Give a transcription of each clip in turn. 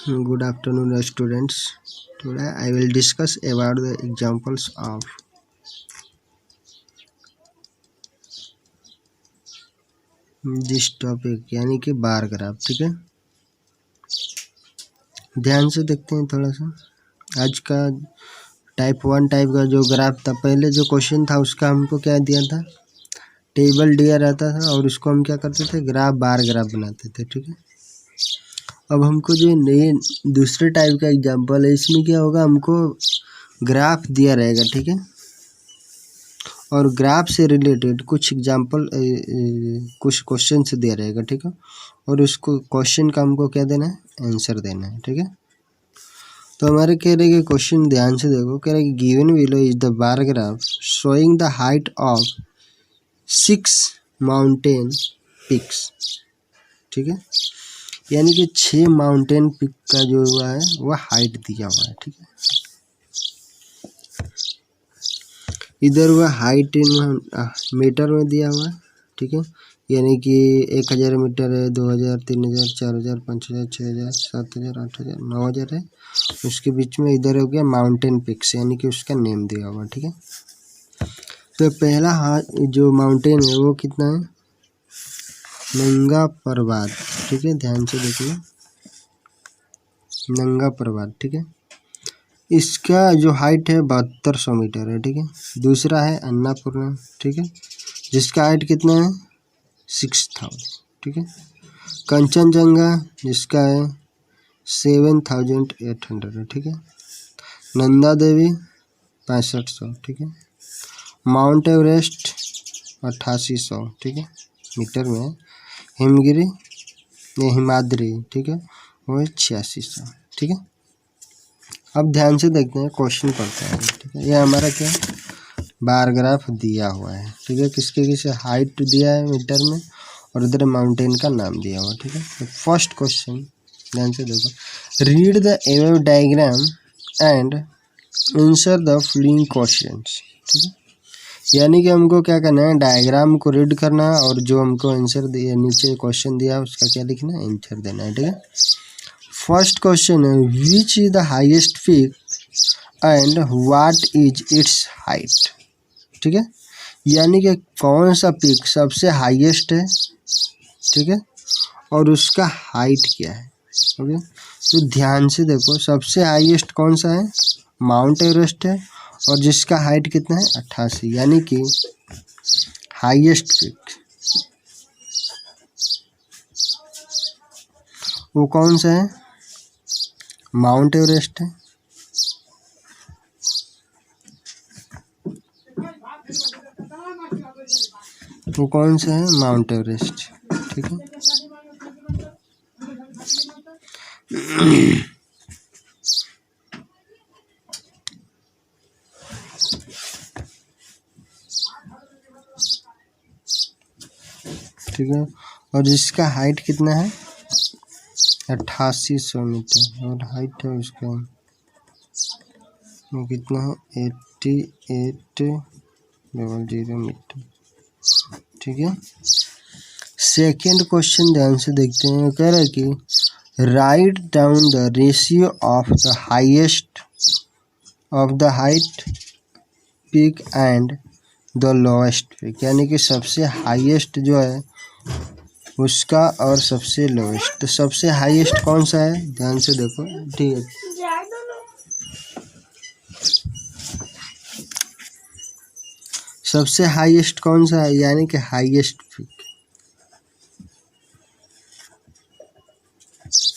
Good afternoon, students. Today I will discuss about the examples of this topic यानी कि bar graph. ठीक है, ध्यान से देखते हैं थोड़ा सा। आज का टाइप 1 टाइप का जो ग्राफ था, पहले जो क्वेश्चन था उसका हमको क्या दिया था, टेबल दिया रहता था और उसको हम क्या करते थे, ग्राफ बार ग्राफ बनाते थे। ठीक है, अब हमको जो नए दूसरे टाइप का एग्जाम्पल है, इसमें क्या होगा, हमको ग्राफ दिया रहेगा। ठीक है, और ग्राफ से रिलेटेड कुछ एग्जाम्पल कुछ क्वेश्चन से दिया रहेगा। ठीक है, और उसको क्वेश्चन का हमको क्या देना है, आंसर देना है। ठीक है, तो हमारे कह रहे कि क्वेश्चन ध्यान से देखो, कह रहे कि given below is the bar graph showing the height of 6 mountain peaks. ठीक है, यानी कि 6 माउंटेन पिक का जो हुआ है वह हाइट दिया हुआ है। ठीक है, इधर वह हाइट इन मीटर में दिया हुआ है। ठीक है, यानी कि 1000 मीटर है, 2000, 3000, 4000, 5000, 6000, 7000, 8000, 9000 है। उसके बीच में इधर हो गया माउंटेन पिक्स, यानी कि उसका नेम दिया हुआ। ठीक है, तो पहला जो माउंटेन है वो कितना है, नंगा पर्वत। ठीक है, ध्यान से देखिए, नंगा पर्वत। ठीक है, इसका जो हाइट है 7200 मीटर है। ठीक है, दूसरा है अन्नपूर्णा। ठीक है, जिसका हाइट कितना है, 6000। ठीक है, कंचनजंगा जिसका है 7800 है। ठीक है, नंदा देवी 6500। ठीक है, माउंट एवरेस्ट 8800। ठीक है, मीटर में है। हिमगिरी हिमाद्री, ठीक है, वो है 8600। ठीक है, अब ध्यान से देखते हैं, क्वेश्चन पढ़ते हैं। ठीक है, ये हमारा क्या बार ग्राफ दिया हुआ है। ठीक है, किसके किसे हाइट दिया है मीटर में और इधर माउंटेन का नाम दिया हुआ। ठीक है, तो फर्स्ट क्वेश्चन ध्यान से देखो, read the above diagram and answer the following questions. ठीक है, यानी कि हमको क्या करना है, डायग्राम को रीड करना है और जो हमको आंसर दिया, नीचे क्वेश्चन दिया उसका क्या लिखना है, आंसर देना है। ठीक है, फर्स्ट क्वेश्चन है, which is the highest peak and what is its height. ठीक है, यानी कि कौन सा पीक सबसे हाईएस्ट है। ठीक है, और उसका हाइट क्या है। ओके, तो ध्यान से देखो, सबसे हाईएस्ट कौन सा है, माउंट एवरेस्ट है, और जिसका हाइट कितना है, 88, यानी कि हाईएस्ट पीक वो कौन सा है, माउंट एवरेस्ट है। वो कौन सा है, माउंट एवरेस्ट। ठीक है, ठीक है, और जिसका हाइट कितना है, 8800 मीटर, और हाइट है उसका वो कितना है, 8800 मीटर। ठीक है, सेकेंड क्वेश्चन ध्यान से देखते हैं, कह रहा है कि write down the ratio of the highest of the height peak and the lowest peak, यानी कि सबसे हाईएस्ट जो है उसका और सबसे लोएस्ट। तो सबसे हाईएस्ट कौन सा है, ध्यान से देखो। ठीक है, सबसे हाईएस्ट कौन सा है, यानी कि हाईएस्ट पीक।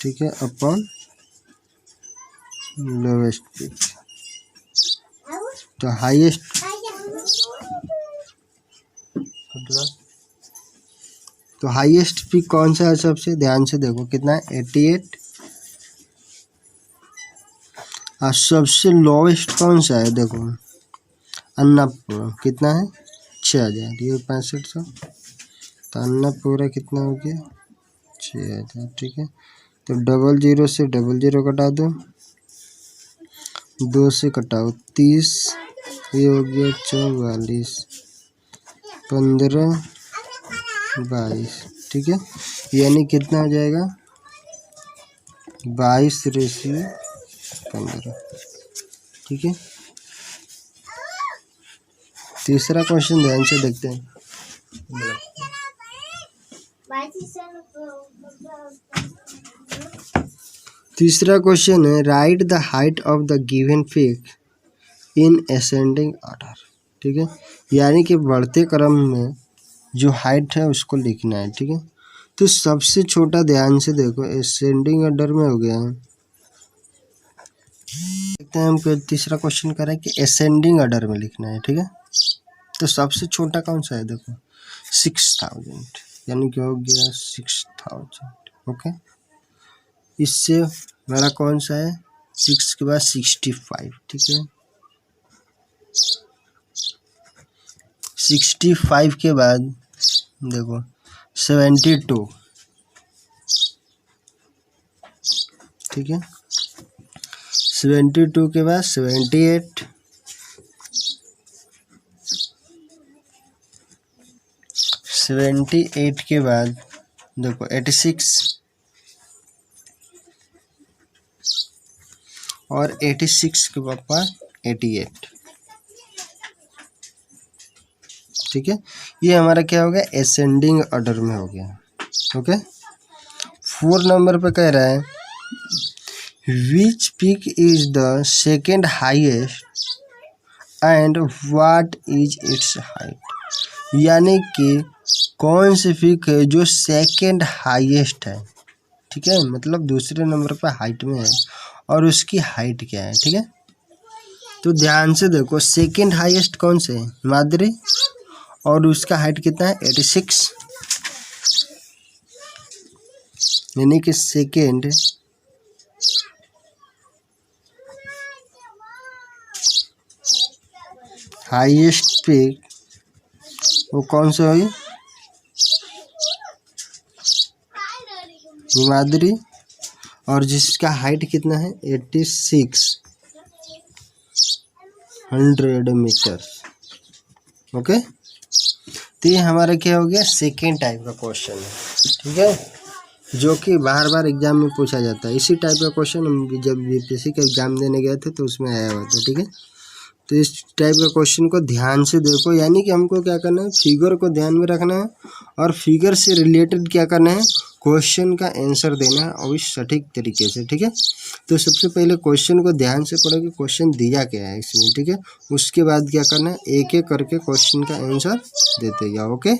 ठीक है, अपॉन लोवेस्ट पीक। तो हाईएस्ट पीक कौन सा है, सबसे ध्यान से देखो कितना है, 88। और सबसे लोवेस्ट कौन सा है, देखो अन्नपूर्णा कितना है, 6000, ये 6500। तो अन्नपूर्णा कितना हो गया, 6000। ठीक है, तो 00 से 00 कटा दो, 2 से कटाओ 30, ये हो गया 44, 15, 22। ठीक है, यानी कितना हो जाएगा, 22:15, ठीक है। तीसरा क्वेश्चन ध्यान से देखते हैं। तीसरा क्वेश्चन है right the height of the given peak in ascending order, ठीक है। यानी कि बढ़ते क्रम में जो हाइट है उसको लिखना है, ठीक है। तो सबसे छोटा ध्यान से देखो, असेंडिंग ऑर्डर में हो गया है। देखते हैं हम तीसरा क्वेश्चन कर रहे हैं कि असेंडिंग ऑर्डर में लिखना है, ठीक है। तो सबसे छोटा कौन सा है, देखो 6000, यानी कि हो गया 6000, ओके। इससे मेरा कौन सा है, 6 के बाद 65, ठीक है। 65 के बाद देखो 72, ठीक है। 72 के बाद 78, 78 के बाद देखो 86, और 86 के बाद 88, ठीक है। ये हमारा क्या हो गया, असेंडिंग ऑर्डर में हो गया, ओके। 4 नंबर पे कह रहा है which peak is the second highest and what is its height, यानी कि कौन सी पीक है जो सेकेंड हाईएस्ट है, ठीक है। मतलब दूसरे नंबर पे हाइट में है और उसकी हाइट क्या है, ठीक है। तो ध्यान से देखो, सेकेंड हाईएस्ट कौन से है, माद्री, और उसका हाइट कितना है 86, यानी कि सेकेंड हाईएस्ट पीक वो कौन सा हुई, हिमाद्री, और जिसका हाइट कितना है 8600 मीटर, ओके। तो ये हमारा क्या हो गया, सेकेंड टाइप का क्वेश्चन है, ठीक है, जो कि बार बार एग्जाम में पूछा जाता है। इसी टाइप का क्वेश्चन हम जब यूपीएससी का एग्जाम देने गए थे तो उसमें आया हुआ था, ठीक है। तो इस टाइप का क्वेश्चन को ध्यान से देखो, यानी कि हमको क्या करना है, फिगर को ध्यान में रखना है और फिगर से रिलेटेड क्या करना है, क्वेश्चन का आंसर देना है, और इस सटीक तरीके से, ठीक है। तो सबसे पहले क्वेश्चन को ध्यान से पढ़ो कि क्वेश्चन दिया क्या है इसमें, ठीक है। उसके बाद क्या करना है, एक एक करके क्वेश्चन का आंसर देते जाओ, ओके।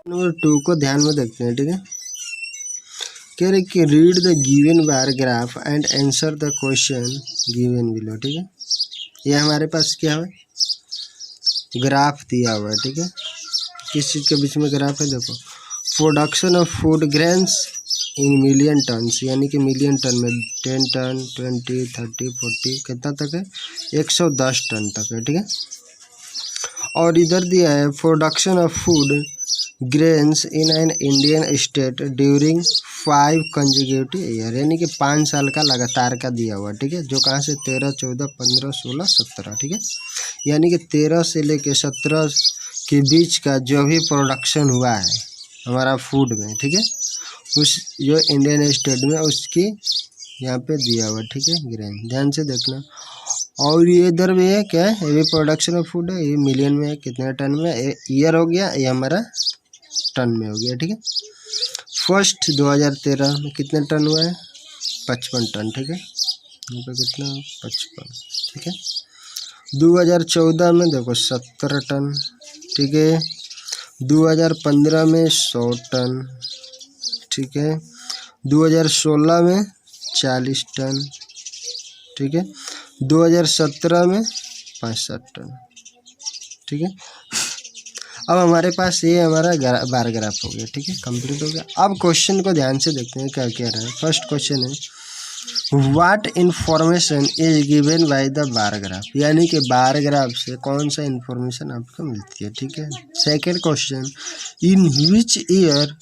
नंबर 2 को ध्यान में देखते हैं, ठीक है। कह रहे कि read the given bar graph and answer the question given below, ठीक है। ये हमारे पास क्या है, ग्राफ दिया हुआ है, ठीक है। किस चीज़ के बीच में ग्राफ है, देखो production of food grains in million turns, यानी कि मिलियन टन में 10 टन 20 30 40 कितना तक है, 110 टन तक है, ठीक है। और इधर दिया है production of food grains in an Indian state during 5 consecutive year, यानी कि 5 साल का लगातार का दिया हुआ, ठीक है। जो कहाँ से 13 14 15 16 17, ठीक है। यानी कि 13 से लेके 17 के बीच का जो भी प्रोडक्शन हुआ है हमारा फूड में, ठीक है, उस जो इंडियन स्टेट में उसकी यहाँ पे दिया हुआ, ठीक है, ग्रेन ध्यान से देखना। और ये इधर भी है क्या है, ये भी प्रोडक्शन ऑफ फूड है, ये मिलियन में है, कितने टन में, ईयर हो गया, ये हमारा टन में हो गया, ठीक है। फर्स्ट 2013 में कितने टन हुआ है, 55 टन, ठीक है। यहाँ पे कितना 55, ठीक है। 2014 में देखो 70 टन, ठीक है। 2015 में 100 टन, ठीक है। 2016 में 40 टन, ठीक है। 2017 में 65 टन, ठीक है। अब हमारे पास ये हमारा बार ग्राफ हो गया, ठीक है, कंप्लीट हो गया। अब क्वेश्चन को ध्यान से देखते हैं क्या कह रहा है। फर्स्ट क्वेश्चन है what information is given by the bar graph, यानी कि बार ग्राफ से कौन सा इन्फॉर्मेशन आपको मिलती है, ठीक है। Second question in which year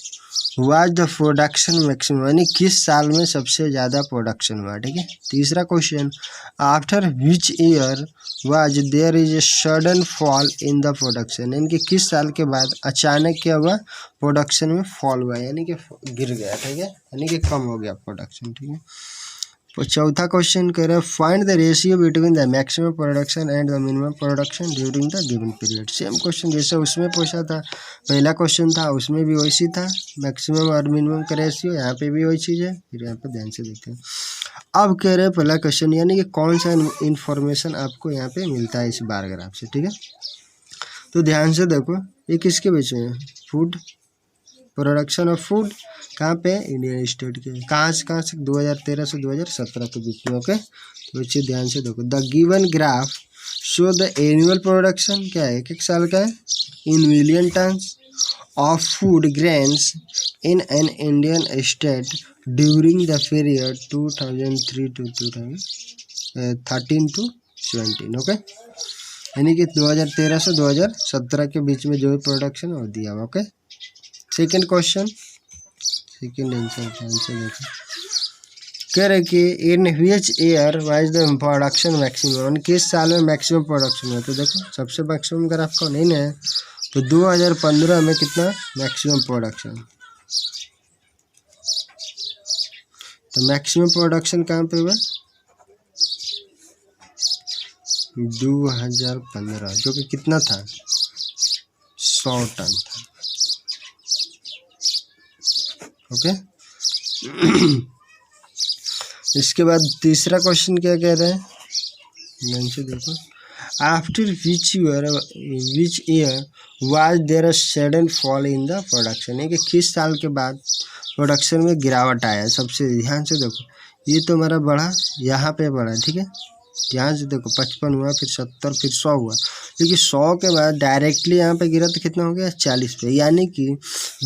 was the production maximum, यानी किस साल में सबसे ज़्यादा प्रोडक्शन हुआ, ठीक है। तीसरा question after which year was there is a sudden fall in the production, यानी कि किस साल के बाद अचानक क्या हुआ, प्रोडक्शन में फॉल हुआ, यानी कि गिर गया, ठीक है, यानी कि कम हो गया प्रोडक्शन, ठीक है। तो चौथा क्वेश्चन कह रहा है find the ratio between the maximum production and the minimum production during the given period. Same question जैसे उसमें पूछा था, पहला क्वेश्चन था उसमें भी वैसी था, मैक्सिमम और मिनिमम का रेशियो, यहाँ पे भी वही चीज़ है। फिर यहाँ पे ध्यान से देखते हैं। अब कह रहे हैं पहला क्वेश्चन, यानी कि कौन सा इन्फॉर्मेशन आपको यहाँ पे मिलता है इस बार ग्राफ से, ठीक है। तो ध्यान से देखो, ये किसके बीच में है, फूड, प्रोडक्शन ऑफ फूड, कहाँ पे, इंडियन स्टेट के, कहाँ से 2013 से 2017 के बीच में, ओके। तो इसे ध्यान से देखो, the given graph show the annual production, क्या है, एक साल का है, in million tons of food grains in an Indian state during the period 2003 to 2013 to 17, okay. यानी कि 2013 से 2017 के बीच में जो प्रोडक्शन वो दिया हुआ, okay. Second question, second answer देखो, कह रहे कि in which year wise the production maximum, किस साल में मैक्सिमम प्रोडक्शन है। तो देखो सबसे मैक्सिमम ग्राफ कौन है, तो 2015 में कितना मैक्सिमम प्रोडक्शन, तो मैक्सिमम प्रोडक्शन कहाँ पे हुआ, 2015, जो कि कितना था, 100 टन था, ओके। इसके बाद तीसरा क्वेश्चन क्या कह रहे हैं, ध्यान से देखो, after which year was there a sudden fall in the production, है कि किस साल के बाद प्रोडक्शन में गिरावट आया। सबसे ध्यान से देखो, ये तो हमारा बढ़ा, यहाँ पे बढ़ा, ठीक है, ध्यान से देखो, 55 हुआ, फिर 70, फिर 100 हुआ, क्योंकि 100 के बाद डायरेक्टली यहाँ पे गिरा तो कितना हो गया, 40 पे, यानी कि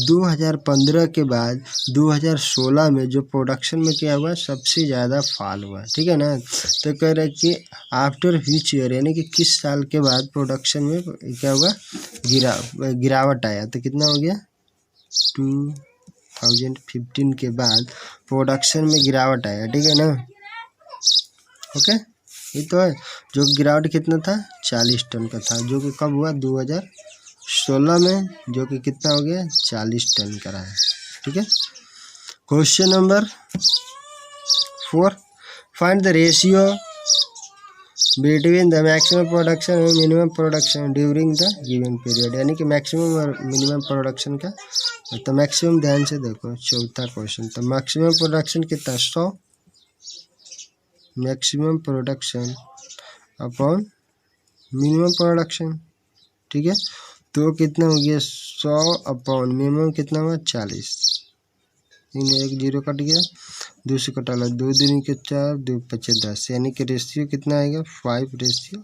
2015 के बाद 2016 में जो प्रोडक्शन में क्या हुआ, सबसे ज़्यादा फॉल हुआ, ठीक है ना। तो कह रहे कि आफ्टर विच ईयर, यानी कि किस साल के बाद प्रोडक्शन में क्या हुआ, गिरावट आया, तो कितना हो गया, 2015 के बाद प्रोडक्शन में गिरावट आया, ठीक है ना, ओके। ये तो है, जो गिरावट कितना था, 40 टन का था, जो कि कब हुआ, 2016 में, जो कि कितना हो गया, 40 टन का रहा है, ठीक है। Question number 4, find the ratio between the maximum production और minimum production during the given period, यानी कि मैक्सिमम और मिनिमम प्रोडक्शन का। तो मैक्सिमम ध्यान से देखो, चौथा क्वेश्चन, तो मैक्सिमम प्रोडक्शन कितना, 100, maximum production upon minimum production, ठीक है। तो कितना हो गया, 100 अपॉन मिनिमम कितना हुआ, 40, इन एक जीरो कट गया, 2 से कटाला, 2 दूनी के 4, 2 5 10, यानी कि रेशियो कितना आएगा, 5:2,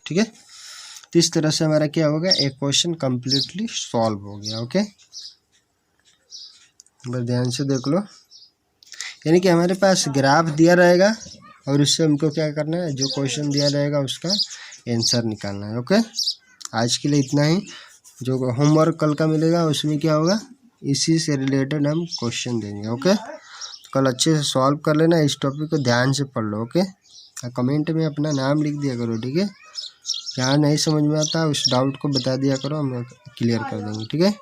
ठीक है। तो इस तरह से हमारा क्या होगा, एक क्वेश्चन कम्प्लीटली सॉल्व हो गया, ओके। बस ध्यान से देख लो, यानी कि हमारे पास ग्राफ दिया रहेगा और उससे हमको क्या करना है, जो क्वेश्चन दिया रहेगा उसका आंसर निकालना है, ओके। आज के लिए इतना ही, जो होमवर्क कल का मिलेगा उसमें क्या होगा, इसी से रिलेटेड हम क्वेश्चन देंगे, ओके। तो कल अच्छे से सॉल्व कर लेना, इस टॉपिक को ध्यान से पढ़ लो, ओके। कमेंट में अपना नाम लिख दिया करो, ठीक है। जहाँ नहीं समझ में आता उस डाउट को बता दिया करो, हम क्लियर कर देंगे, ठीक है।